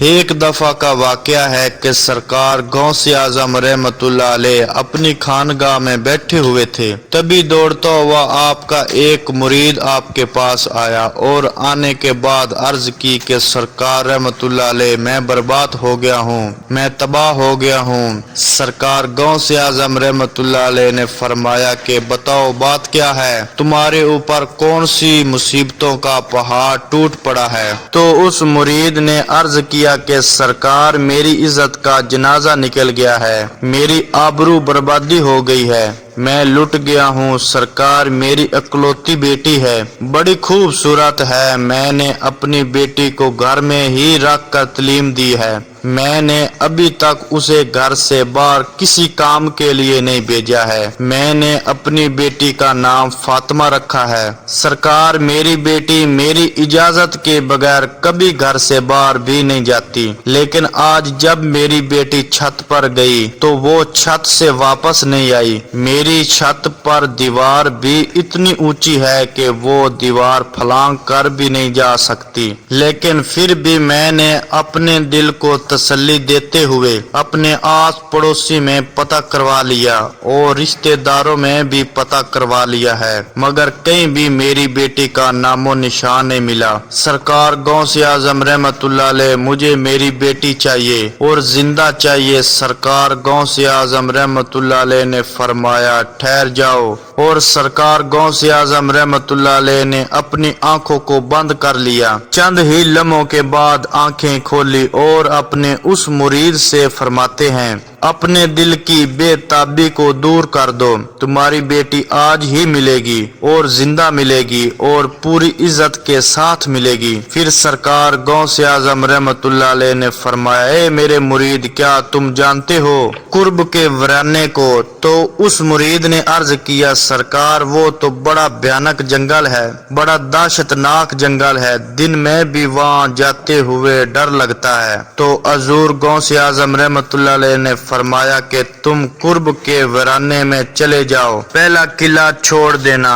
ایک دفعہ کا واقعہ ہے کہ سرکار غوث اعظم رحمتullah علیہ اپنی خانگاہ میں بیٹھے ہوئے تھے، تبھی دوڑتا ہوا آپ کا ایک مرید آپ کے پاس آیا اور آنے کے بعد عرض کی کہ سرکار رحمتullah علیہ میں برباد ہو گیا ہوں، میں تباہ ہو گیا ہوں۔ سرکار غوث اعظم رحمتullah علیہ نے فرمایا کہ بتاؤ بات کیا ہے، تمہارے اوپر کون سی مصیبتوں کا پہاڑ ٹوٹ پڑا ہے؟ تو اس مرید نے عرض کیا کہ سرکار میری عزت کا جنازہ نکل گیا ہے، میری آبرو بربادی ہو گئی ہے، میں لٹ گیا ہوں۔ سرکار میری اکلوتی بیٹی ہے، بڑی خوبصورت ہے، میں نے اپنی بیٹی کو گھر میں ہی رکھ کر تعلیم دی ہے، میں نے ابھی تک اسے گھر سے باہر کسی کام کے لیے نہیں بھیجا ہے، میں نے اپنی بیٹی کا نام فاطمہ رکھا ہے۔ سرکار میری بیٹی میری اجازت کے بغیر کبھی گھر سے باہر بھی نہیں جاتی، لیکن آج جب میری بیٹی چھت پر گئی تو وہ چھت سے واپس نہیں آئی۔ میری چھت پر دیوار بھی اتنی اونچی ہے کہ وہ دیوار پھلانگ کر بھی نہیں جا سکتی، لیکن پھر بھی میں نے اپنے دل کو تسلی دیتے ہوئے اپنے آس پڑوسی میں پتہ کروا لیا اور رشتہ داروں میں بھی پتہ کروا لیا ہے، مگر کہیں بھی میری بیٹی کا نام و نشان نہیں ملا۔ سرکار غوث اعظم رحمتullah علیہ مجھے میری بیٹی چاہیے اور زندہ چاہیے۔ سرکار غوث اعظم رحمتullah علیہ نے فرمایا ٹھہر جاؤ، اور سرکار غوث اعظم رحمتullah علیہ نے اپنی آنکھوں کو بند کر لیا۔ چند ہی لمحوں کے بعد آنکھیں کھولی اور اپنے اس مرید سے فرماتے ہیں اپنے دل کی بے تابی کو دور کر دو، تمہاری بیٹی آج ہی ملے گی اور زندہ ملے گی اور پوری عزت کے ساتھ ملے گی۔ پھر سرکار غوث اعظم رحمتullah علیہ نے فرمایا اے میرے مرید، کیا تم جانتے ہو قرب کے ویرانے کو؟ تو اس مرید نے عرض کیا سرکار وہ تو بڑا بھیانک جنگل ہے، بڑا دہشت ناک جنگل ہے، دن میں بھی وہاں جاتے ہوئے ڈر لگتا ہے۔ تو حضور غوث اعظم رحمتullah علیہ نے فرمایا کہ تم قرب کے ویرانے میں چلے جاؤ، پہلا قلعہ چھوڑ دینا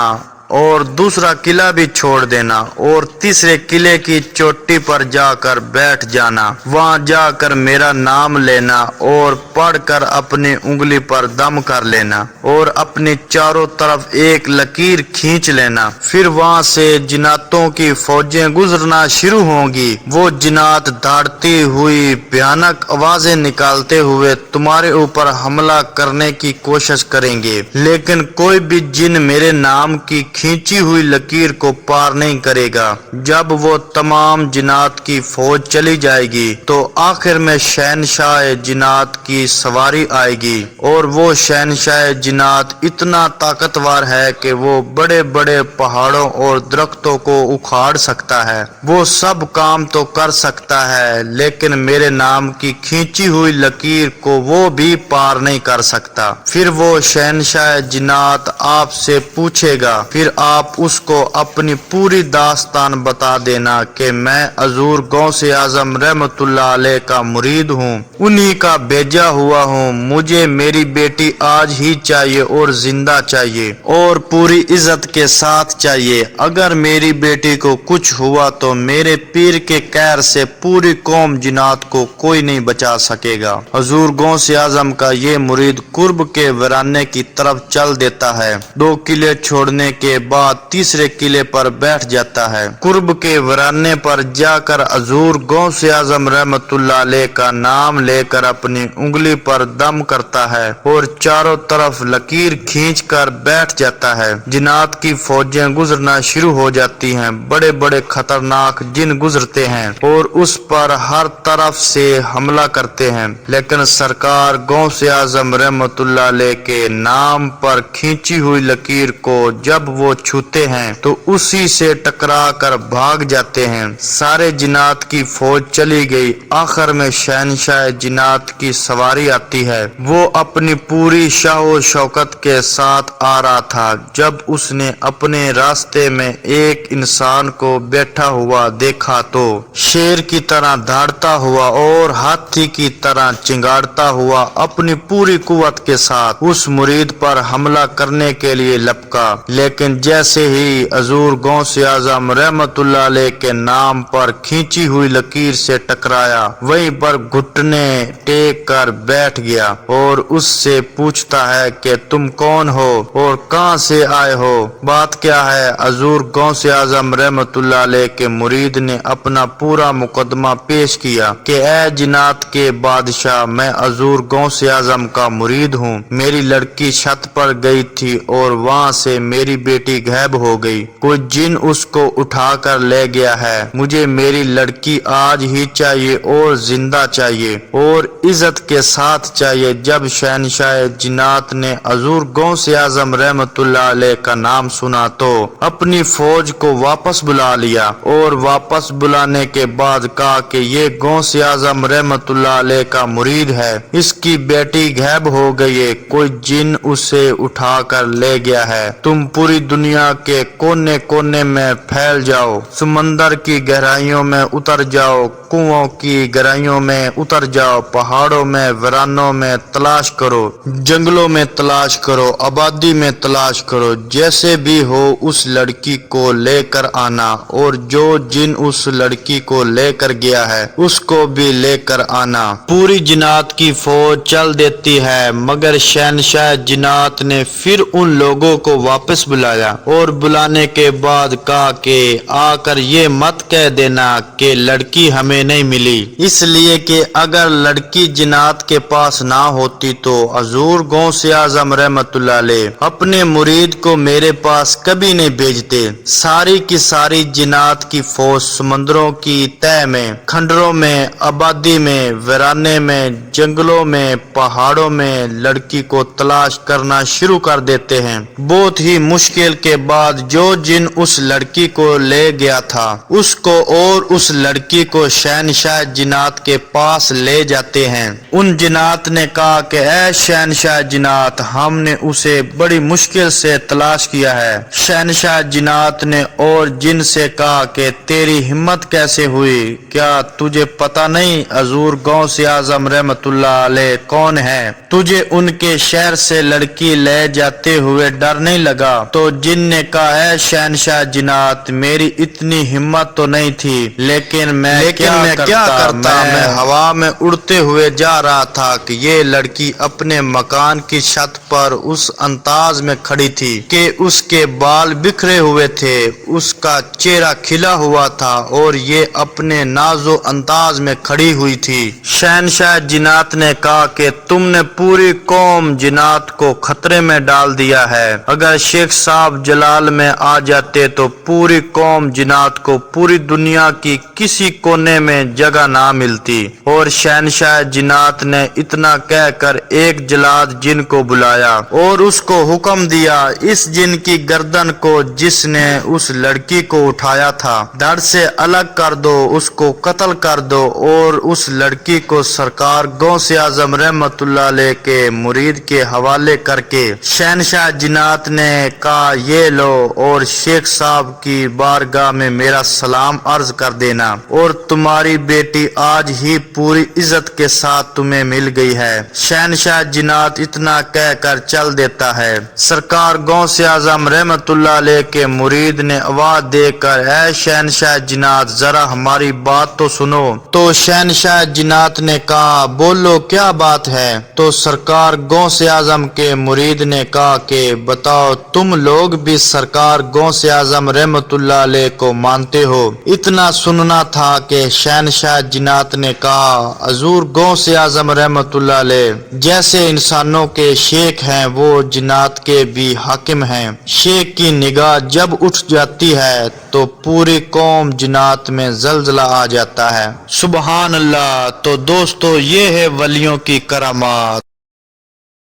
اور دوسرا قلعہ بھی چھوڑ دینا اور تیسرے قلعے کی چوٹی پر جا کر بیٹھ جانا، وہاں جا کر میرا نام لینا اور پڑھ کر اپنی انگلی پر دم کر لینا اور اپنی چاروں طرف ایک لکیر کھینچ لینا، پھر وہاں سے جناتوں کی فوجیں گزرنا شروع ہوں گی، وہ جنات دھاڑتی ہوئی بھیانک آوازیں نکالتے ہوئے تمہارے اوپر حملہ کرنے کی کوشش کریں گے، لیکن کوئی بھی جن میرے نام کی کھینچی ہوئی لکیر کو پار نہیں کرے گا۔ جب وہ تمام جنات کی فوج چلی جائے گی تو آخر میں شہنشاہ جنات کی سواری آئے گی، اور وہ شہنشاہ جنات اتنا طاقتور ہے کہ وہ بڑے بڑے پہاڑوں اور درختوں کو اکھاڑ سکتا ہے، وہ سب کام تو کر سکتا ہے لیکن میرے نام کی کھینچی ہوئی لکیر کو وہ بھی پار نہیں کر سکتا۔ پھر وہ شہنشاہ جنات آپ سے پوچھے گا، پھر آپ اس کو اپنی پوری داستان بتا دینا کہ میں حضور غوث اعظم رحمتullah علیہ کا مرید ہوں، انہی کا بھیجا ہوا ہوں، مجھے میری بیٹی آج ہی چاہیے اور زندہ چاہیے اور پوری عزت کے ساتھ چاہیے، اگر میری بیٹی کو کچھ ہوا تو میرے پیر کے قہر سے پوری قوم جنات کو کوئی نہیں بچا سکے گا۔ حضور غوث اعظم کا یہ مرید قرب کے ویرانے کی طرف چل دیتا ہے، 2 قلعے چھوڑنے کے بعد تیسرے قلعے پر بیٹھ جاتا ہے، قرب کے ویرانے پر جا کر حضور غوث اعظم رحمتullah علیہ کا نام لے کر اپنی انگلی پر دم کرتا ہے اور چاروں طرف لکیر کھینچ کر بیٹھ جاتا ہے، جنات کی فوجیں گزرنا شروع ہو جاتی ہیں، بڑے بڑے خطرناک جن گزرتے ہیں اور اس پر ہر طرف سے حملہ کرتے ہیں، لیکن سرکار غوث اعظم رحمتullah علیہ کے نام پر کھینچی ہوئی لکیر کو جب وہ چھوتے ہیں تو اسی سے ٹکرا کر بھاگ جاتے ہیں۔ سارے جنات کی فوج چلی گئی، آخر میں شہنشاہ جنات کی سواری آتی ہے، وہ اپنی پوری شاہ و شوکت کے ساتھ آ رہا تھا، جب اس نے اپنے راستے میں ایک انسان کو بیٹھا ہوا دیکھا تو شیر کی طرح دھاڑتا ہوا اور ہاتھی کی طرح چنگاڑتا ہوا اپنی پوری قوت کے ساتھ اس مرید پر حملہ کرنے کے لیے لپکا، لیکن لیکن جیسے ہی حضور غوث اعظم رحمت اللہ علیہ کے نام پر کھینچی ہوئی لکیر سے ٹکرایا، وہیں پر گھٹنے ٹیک کر بیٹھ گیا اور اس سے پوچھتا ہے کہ تم کون ہو اور کہاں سے آئے ہو؟ بات کیا ہے؟ حضور غوث اعظم رحمت اللہ علیہ کے مرید نے اپنا پورا مقدمہ پیش کیا کہ اے جنات کے بادشاہ، میں حضور غوث اعظم کا مرید ہوں۔ میری لڑکی چھت پر گئی تھی اور وہاں سے میری بیٹی غائب ہو گئی، کوئی جن اس کو اٹھا کر لے گیا ہے۔ مجھے میری لڑکی آج ہی چاہیے اور زندہ چاہیے اور عزت کے ساتھ چاہیے۔ جب شہنشاہ جنات نے حضور غوث اعظم رحمت اللہ علیہ کا نام سنا تو اپنی فوج کو واپس بلا لیا اور واپس بلانے کے بعد کہا کہ یہ غوث اعظم رحمت اللہ علیہ کا مرید ہے، اس کی بیٹی غائب ہو گئی ہے، کوئی جن اسے اٹھا کر لے گیا ہے۔ تم پوری دنیا کے کونے کونے میں پھیل جاؤ، سمندر کی گہرائیوں میں اتر جاؤ، کنووں کی گہرائیوں میں اتر جاؤ، پہاڑوں میں، ویرانوں میں تلاش کرو، جنگلوں میں تلاش کرو، آبادی میں تلاش کرو، جیسے بھی ہو اس لڑکی کو لے کر آنا، اور جو جن اس لڑکی کو لے کر گیا ہے اس کو بھی لے کر آنا۔ پوری جنات کی فوج چل دیتی ہے، مگر شہنشاہ جنات نے پھر ان لوگوں کو واپس بلایا اور بلانے کے بعد کہا کہ آ کر یہ مت کہہ دینا کہ لڑکی ہمیں نہیں ملی، اس لیے کہ اگر لڑکی جنات کے پاس نہ ہوتی تو حضور غوث اعظم رحمت اللہ علیہ اپنے مرید کو میرے پاس کبھی نہیں بھیجتے۔ ساری کی ساری جنات کی فوج سمندروں کی تہہ میں، کھنڈروں میں، آبادی میں، ویرانے میں، جنگلوں میں، پہاڑوں میں لڑکی کو تلاش کرنا شروع کر دیتے ہیں۔ بہت ہی مشکل کے بعد جو جن اس لڑکی کو لے گیا تھا اس کو اور اس لڑکی کو شہنشاہ جنات کے پاس لے جاتے ہیں۔ ان جنات نے کہا کہ اے شہنشاہ جنات، ہم نے اسے بڑی مشکل سے تلاش کیا ہے۔ شہنشاہ جنات نے اور جن سے کہا کہ تیری ہمت کیسے ہوئی؟ کیا تجھے پتہ نہیں حضور غوث اعظم رحمت اللہ علیہ کون ہے؟ تجھے ان کے شہر سے لڑکی لے جاتے ہوئے ڈر نہیں لگا؟ تو جن نے کہا اے شہنشاہ جنات، میری اتنی ہمت تو نہیں تھی، لیکن میں کیا کرتا؟ میں ہوا میں اڑتے ہوئے جا رہا تھا کہ یہ لڑکی اپنے مکان کی چھت پر اس انداز میں کھڑی تھی کہ اس کے بال بکھرے ہوئے تھے، اس کا چہرہ کھلا ہوا تھا اور یہ اپنے نازو انداز میں کھڑی ہوئی تھی۔ شہنشاہ جنات نے کہا کہ تم نے پوری قوم جنات کو خطرے میں ڈال دیا ہے، اگر شیخ صاحب جلال میں آ جاتے تو پوری قوم جنات کو پوری دنیا کی کسی کونے میں جگہ نہ ملتی۔ اور شہنشاہ جنات نے اتنا کہہ کر ایک جلاد جن کو بلایا اور اس کو حکم دیا، اس جن کی گردن کو جس نے اس لڑکی کو اٹھایا تھا دھڑ سے الگ کر دو، اس کو قتل کر دو اور اس لڑکی کو سرکار غوث اعظم رحمت اللہ علیہ کے مرید کے حوالے کر کے شہنشاہ جنات نے کہا یہ لو اور شیخ صاحب کی بارگاہ میں میرا سلام عرض کر دینا، اور تمہاری بیٹی آج ہی پوری عزت کے ساتھ تمہیں مل گئی ہے۔ شہنشاہ جنات اتنا کہہ کر چل دیتا ہے۔ سرکار غوث اعظم رحمت اللہ علیہ کے مرید نے آواز دے کر اے شہنشاہ جنات، ذرا ہماری بات تو سنو۔ تو شہنشاہ جنات نے کہا بولو کیا بات ہے؟ تو سرکار غوث اعظم کے مرید نے کہا کہ بتاؤ تم لوگ بھی سرکار غوث اعظم رحمت اللہ علیہ کو مانتے ہو؟ اتنا سننا تھا کہ شہنشاہ جنات نے کہا حضور غوث اعظم رحمت اللہ علیہ جیسے انسانوں کے شیخ ہیں وہ جنات کے بھی حاکم ہیں۔ شیخ کی نگاہ جب اٹھ جاتی ہے تو پوری قوم جنات میں زلزلہ آ جاتا ہے۔ سبحان اللہ۔ تو دوستو یہ ہے ولیوں کی کرامات۔